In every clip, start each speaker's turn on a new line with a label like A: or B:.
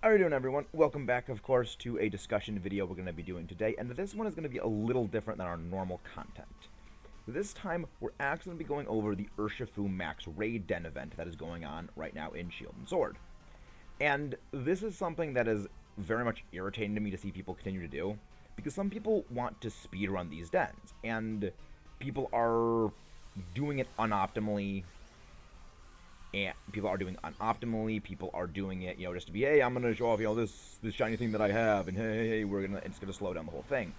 A: How are you doing, everyone? Welcome back, of course, to a discussion video we're going to be doing today, and this one is going to be a little different than our normal content. This time, we're actually going to be going over the Urshifu Max Raid Den event that is going on right now in Shield and Sword. And this is something that is very much irritating to me to see people continue to do, because some people want to speedrun these dens, and people are doing it unoptimally. And people are doing unoptimally. People are doing it, just to be, hey, I'm gonna show off, this shiny thing that I have, and hey, it's gonna slow down the whole thing.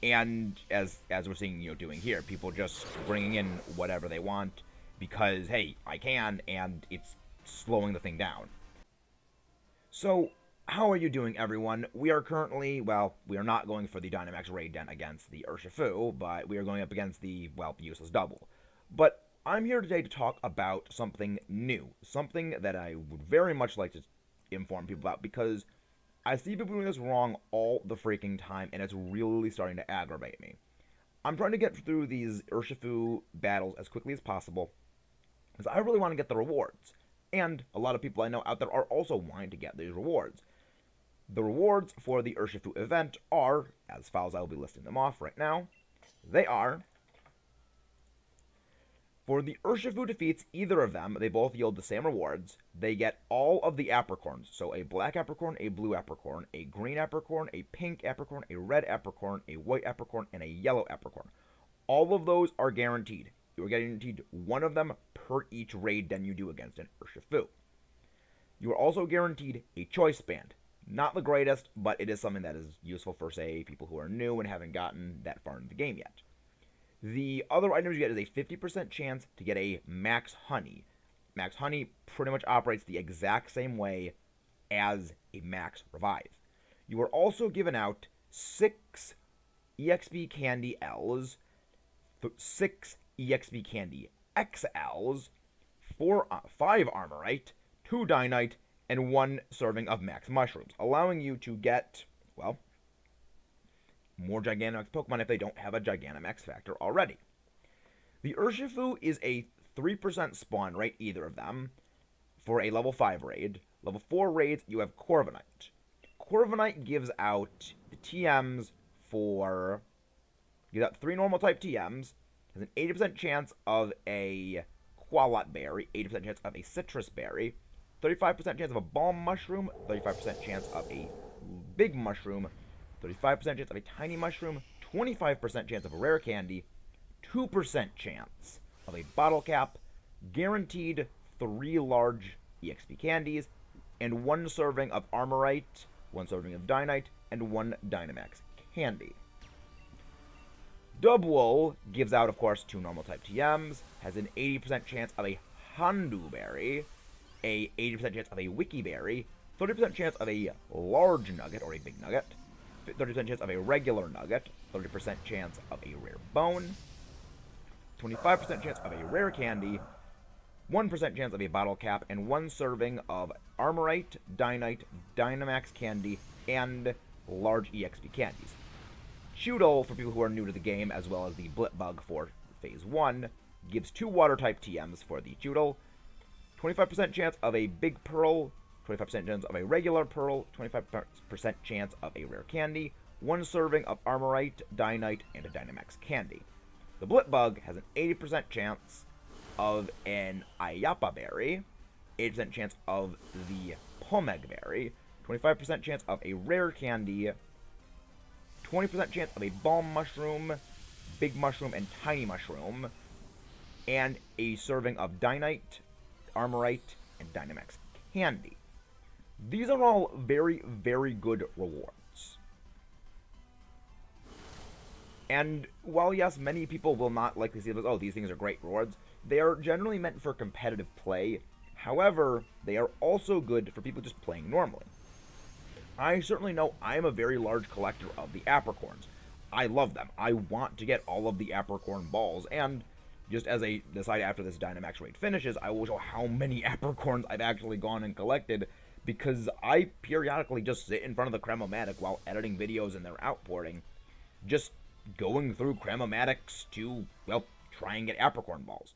A: And as we're seeing, doing here, people just bringing in whatever they want because, hey, I can, and it's slowing the thing down. So, how are you doing, everyone? We are currently, we are not going for the Dynamax Raid Den against the Urshifu, but we are going up against the, useless double. But I'm here today to talk about something new, something that I would very much like to inform people about, because I see people doing this wrong all the freaking time, and it's really starting to aggravate me. I'm trying to get through these Urshifu battles as quickly as possible, because I really want to get the rewards. And a lot of people I know out there are also wanting to get these rewards. The rewards for the Urshifu event are, as follows. I will be listing them off right now. They are: for the Urshifu defeats either of them, they both yield the same rewards. They get all of the apricorns, so a black apricorn, a blue apricorn, a green apricorn, a pink apricorn, a red apricorn, a white apricorn, and a yellow apricorn. All of those are guaranteed. You are guaranteed one of them per each raid den you do against an Urshifu. You are also guaranteed a choice band. Not the greatest, but it is something that is useful for, say, people who are new and haven't gotten that far into the game yet. The other items you get is a 50% chance to get a Max Honey. Max Honey pretty much operates the exact same way as a Max Revive. You are also given out 6 EXP Candy Ls, 6 EXP Candy XLs, 5 Armorite, 2 Dynite, and 1 serving of Max Mushrooms, allowing you to get, more Gigantamax Pokemon if they don't have a Gigantamax factor already. The Urshifu is a 3% spawn rate, either of them, for a level 5 raid. Level 4 raids, you have Corviknight. Corviknight gives out the TMs for... gives out 3 normal type TMs, has an 80% chance of a Qualot Berry, 80% chance of a Citrus Berry, 35% chance of a Balm Mushroom, 35% chance of a Big Mushroom, 35% chance of a Tiny Mushroom, 25% chance of a Rare Candy, 2% chance of a Bottle Cap, guaranteed 3 large EXP Candies, and 1 serving of Armorite, 1 serving of Dynite, and 1 Dynamax Candy. Dubwool gives out, of course, 2 normal type TMs, has an 80% chance of a Hondu Berry, a 80% chance of a Wiki Berry, 30% chance of a large nugget or a big nugget, 30% chance of a regular nugget, 30% chance of a rare bone, 25% chance of a rare candy, 1% chance of a bottle cap, and 1 serving of Armorite, Dynite, Dynamax Candy, and large EXP candies. Chewdle, for people who are new to the game, as well as the Blipbug for Phase 1, gives 2 water-type TMs for the Chewdle, 25% chance of a Big Pearl, 25% chance of a regular Pearl, 25% chance of a rare candy, 1 serving of Armorite, Dynite, and a Dynamax Candy. The Blipbug has an 80% chance of an Ayapa Berry, 80% chance of the Pomeg Berry, 25% chance of a rare candy, 20% chance of a Balm Mushroom, Big Mushroom, and Tiny Mushroom, and a serving of Dynite, Armorite, and Dynamax Candy. These are all very, very good rewards. And while, yes, many people will not likely see those, these things are great rewards, they are generally meant for competitive play. However, they are also good for people just playing normally. I certainly know I'm a very large collector of the apricorns. I love them. I want to get all of the apricorn balls, and just as a aside, after this Dynamax raid finishes, I will show how many apricorns I've actually gone and collected, because I periodically just sit in front of the Cram-O-Matic while editing videos and they're outporting, just going through Cram-O-Matics to, try and get apricorn balls.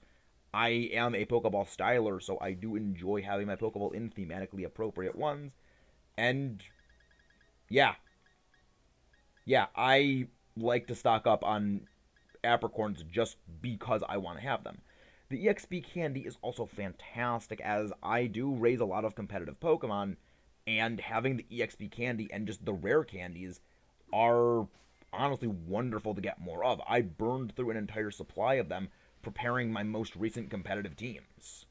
A: I am a Pokeball styler, so I do enjoy having my Pokeball in thematically appropriate ones. And yeah, I like to stock up on apricorns just because I want to have them. The EXP candy is also fantastic, as I do raise a lot of competitive Pokemon, and having the EXP candy and just the rare candies are honestly wonderful to get more of. I burned through an entire supply of them preparing my most recent competitive teams.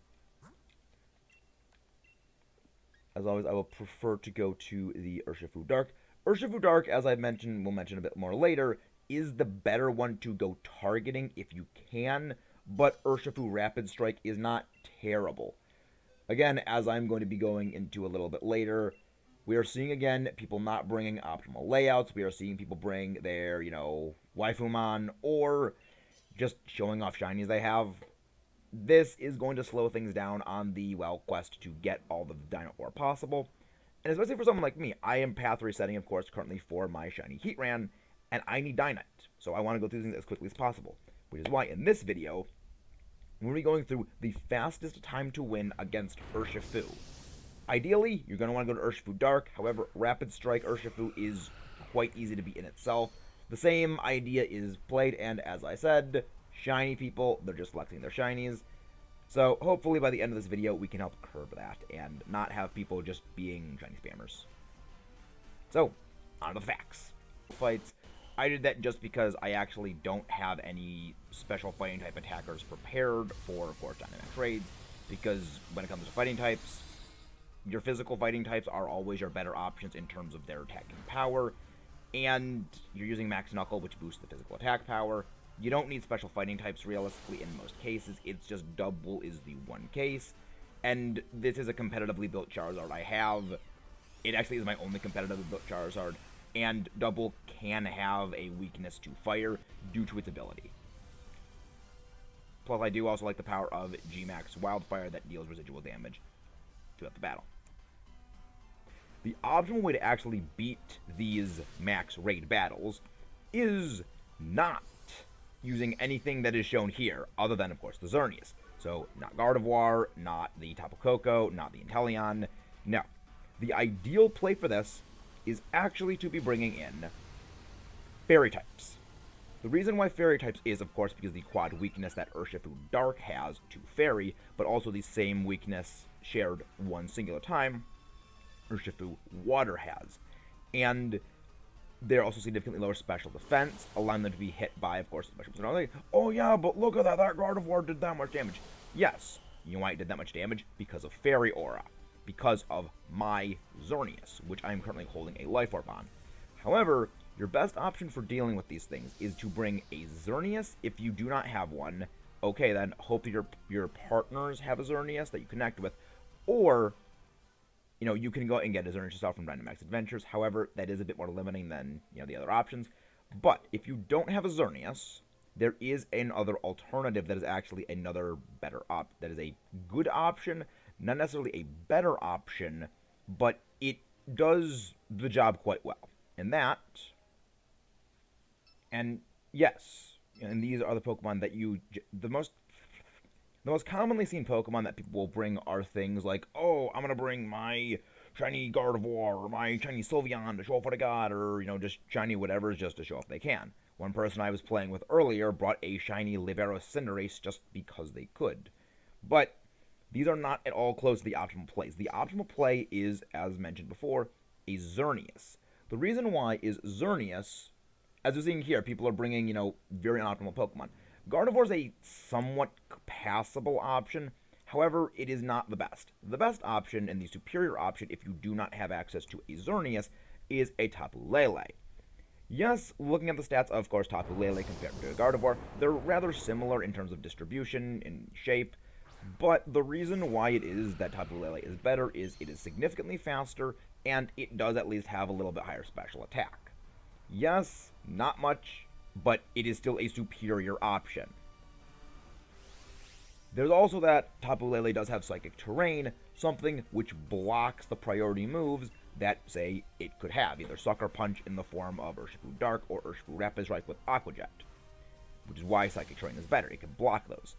A: As always, I will prefer to go to the Urshifu Dark. Urshifu Dark, as I mentioned, we'll mention a bit more later, is the better one to go targeting if you can, but Urshifu Rapid Strike is not terrible. Again, as I'm going to be going into a little bit later, we are seeing again people not bringing optimal layouts. We are seeing people bring their, Waifumon or just showing off shinies they have. This is going to slow things down on the, quest to get all the Dino Ore possible. And especially for someone like me, I am path resetting, of course, currently for my shiny Heatran, and I need Dynite. So I want to go through things as quickly as possible. Which is why in this video, we're going to be going through the fastest time to win against Urshifu. Ideally, you're going to want to go to Urshifu Dark. However, Rapid Strike Urshifu is quite easy to beat in itself. The same idea is played, and as I said, shiny people, they're just flexing their shinies. So hopefully by the end of this video, we can help curb that and not have people just being shiny spammers. So, on to the facts. Fights. I did that just because I actually don't have any special fighting type attackers prepared for, of course, Dynamax raids. Because when it comes to fighting types, your physical fighting types are always your better options in terms of their attacking power. And you're using Max Knuckle, which boosts the physical attack power. You don't need special fighting types realistically in most cases. It's just Double is the one case. And this is a competitively built Charizard I have. It actually is my only competitively built Charizard. And Double can have a weakness to fire due to its ability. Plus, I do also like the power of G-Max Wildfire that deals residual damage throughout the battle. The optimal way to actually beat these max raid battles is not using anything that is shown here, other than, of course, the Xerneas. So, not Gardevoir, not the Tapu Koko, not the Inteleon. No. The ideal play for this is actually to be bringing in Fairy types. The reason why Fairy types is, of course, because the quad weakness that Urshifu Dark has to Fairy, but also the same weakness shared one singular time Urshifu Water has. And they're also significantly lower special defense, allowing them to be hit by, of course, special defense. Oh yeah, but look at that Gardevoir did that much damage. Yes, you know why it did that much damage? Because of Fairy Aura. Because of my Xerneas, which I am currently holding a Life Orb on. However, your best option for dealing with these things is to bring a Xerneas if you do not have one. Okay, then hope that your partners have a Xerneas that you connect with, or you can go and get a Xerneas yourself from Dynamax Adventures. However, that is a bit more limiting than, the other options. But if you don't have a Xerneas, there is another alternative that is actually another better that is a good option, not necessarily a better option, but it does the job quite well. And yes, and these are the Pokemon that the most commonly seen Pokemon that people will bring are things like, oh, I'm going to bring my shiny Gardevoir or my shiny Sylveon to show off what I got, or, just shiny whatever just to show off they can. One person I was playing with earlier brought a shiny Libero Cinderace just because they could. But these are not at all close to the optimal plays. The optimal play is, as mentioned before, a Xerneas. The reason why is Xerneas, as we're seeing here, people are bringing, very unoptimal Pokemon. Gardevoir is a somewhat passable option. However, it is not the best. The best option and the superior option, if you do not have access to a Xerneas, is a Tapu Lele. Yes, looking at the stats, of course, Tapu Lele compared to a Gardevoir, they're rather similar in terms of distribution and shape, but the reason why it is that Tapu Lele is better is it is significantly faster, and it does at least have a little bit higher special attack. Yes, not much, but it is still a superior option. There's also that Tapu Lele does have Psychic Terrain, something which blocks the priority moves that, say, it could have, either Sucker Punch in the form of Urshifu Dark or Urshifu Rapid Strike with Aqua Jet, which is why Psychic Terrain is better. It can block those.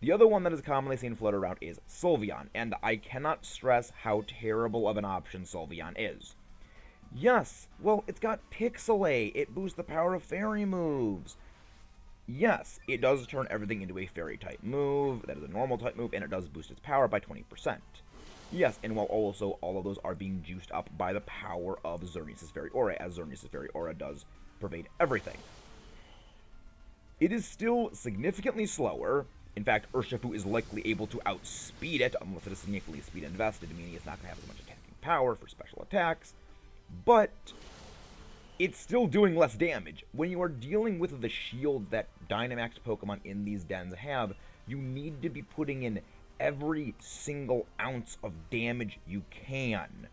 A: The other one that is commonly seen float around is Sylveon, and I cannot stress how terrible of an option Sylveon is. Yes, well, it's got Pixelate. It boosts the power of fairy moves. Yes, it does turn everything into a fairy type move, that is a normal type move, and it does boost its power by 20%. Yes, and while also all of those are being juiced up by the power of Xerneas' Fairy Aura, as Xerneas' Fairy Aura does pervade everything. It is still significantly slower. In fact, Urshifu is likely able to outspeed it, unless it is significantly speed invested, meaning it's not going to have as much attacking power for special attacks. But it's still doing less damage. When you are dealing with the shield that Dynamax Pokemon in these dens have, you need to be putting in every single ounce of damage you can.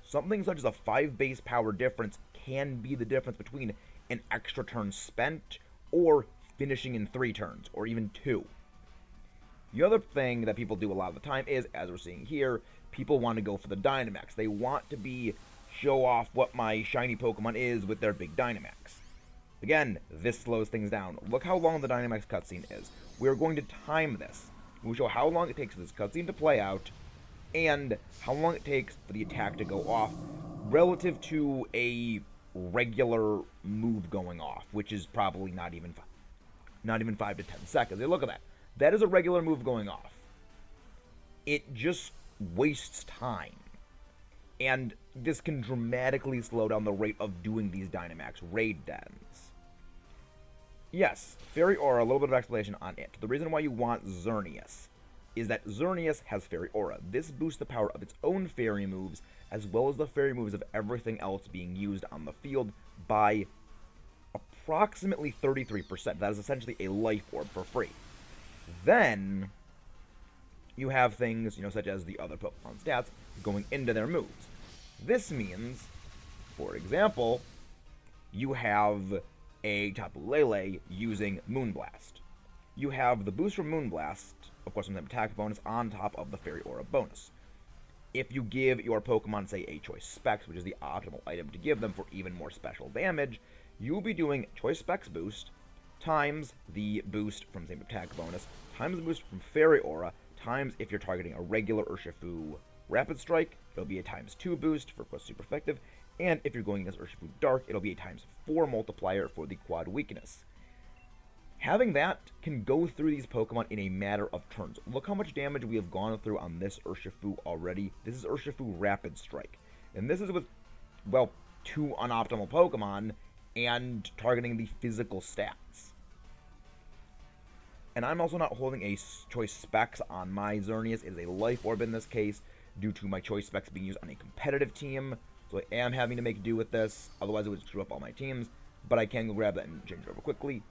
A: Something such as a 5 base power difference can be the difference between an extra turn spent or finishing in 3 turns, or even 2. The other thing that people do a lot of the time is, as we're seeing here, people want to go for the Dynamax. They want to show off what my shiny Pokemon is with their big Dynamax. Again, this slows things down. Look how long the Dynamax cutscene is. We are going to time this. We'll show how long it takes for this cutscene to play out, and how long it takes for the attack to go off, relative to a regular move going off, which is probably not even 5 to 10 seconds. Hey, look at that. That is a regular move going off. It just wastes time. And this can dramatically slow down the rate of doing these Dynamax raid dens. Yes, Fairy Aura, a little bit of explanation on it. The reason why you want Xerneas is that Xerneas has Fairy Aura. This boosts the power of its own fairy moves, as well as the fairy moves of everything else being used on the field by approximately 33%. That is essentially a life orb for free. Then you have things, such as the other Pokemon stats going into their moves. This means, for example, you have a Tapu Lele using Moonblast. You have the boost from Moonblast, of course, with an attack bonus on top of the Fairy Aura bonus. If you give your Pokemon, say, a Choice Specs, which is the optimal item to give them for even more special damage, you'll be doing Choice Specs boost times the boost from same attack bonus, times the boost from Fairy Aura, times if you're targeting a regular Urshifu Rapid Strike, it'll be a ×2 boost for, of course, super effective, and if you're going against Urshifu Dark, it'll be a ×4 multiplier for the quad weakness. Having that can go through these Pokemon in a matter of turns. Look how much damage we have gone through on this Urshifu already. This is Urshifu Rapid Strike, and this is with, well, 2 unoptimal Pokemon and targeting the physical stats. And I'm also not holding a Choice Specs on my Xerneas. It is a Life Orb in this case, due to my Choice Specs being used on a competitive team. So I am having to make do with this, otherwise it would screw up all my teams. But I can go grab that and change it over quickly.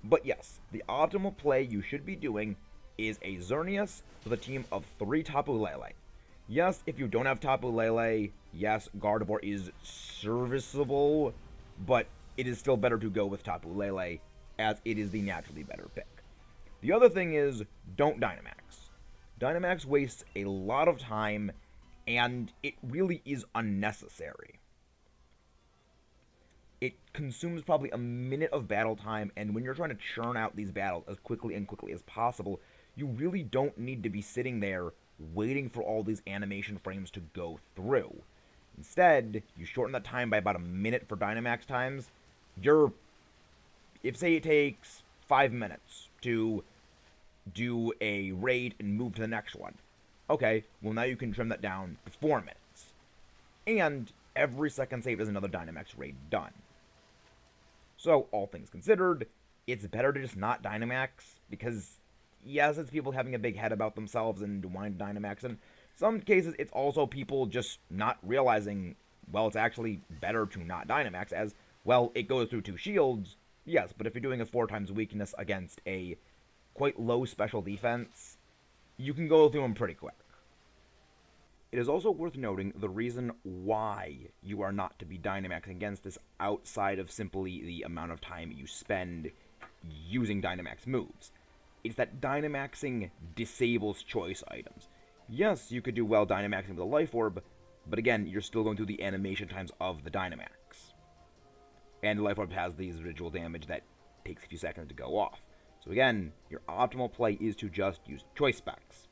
A: But yes, the optimal play you should be doing is a Xerneas with a team of 3 Tapu Lele. Yes, if you don't have Tapu Lele, yes, Gardevoir is serviceable, but it is still better to go with Tapu Lele, as it is the naturally better pick. The other thing is, don't Dynamax. Dynamax wastes a lot of time, and it really is unnecessary. It consumes probably a minute of battle time, and when you're trying to churn out these battles as quickly as possible, you really don't need to be sitting there waiting for all these animation frames to go through. Instead, you shorten that time by about a minute for Dynamax times. If say it takes 5 minutes to do a raid and move to the next one, okay, well now you can trim that down to 4 minutes. And every second saved is another Dynamax raid done. So, all things considered, it's better to just not Dynamax, because yes, it's people having a big head about themselves and wanting to Dynamax, and in some cases it's also people just not realizing, well, it's actually better to not Dynamax, as, well, it goes through 2 shields, yes, but if you're doing a 4 times weakness against a quite low special defense, you can go through them pretty quick. It is also worth noting the reason why you are not to be Dynamaxing against this outside of simply the amount of time you spend using Dynamax moves. It's that Dynamaxing disables choice items. Yes, you could do well Dynamaxing with a Life Orb, but again, you're still going through the animation times of the Dynamax. And the Life Orb has these residual damage that takes a few seconds to go off. So again, your optimal play is to just use choice specs.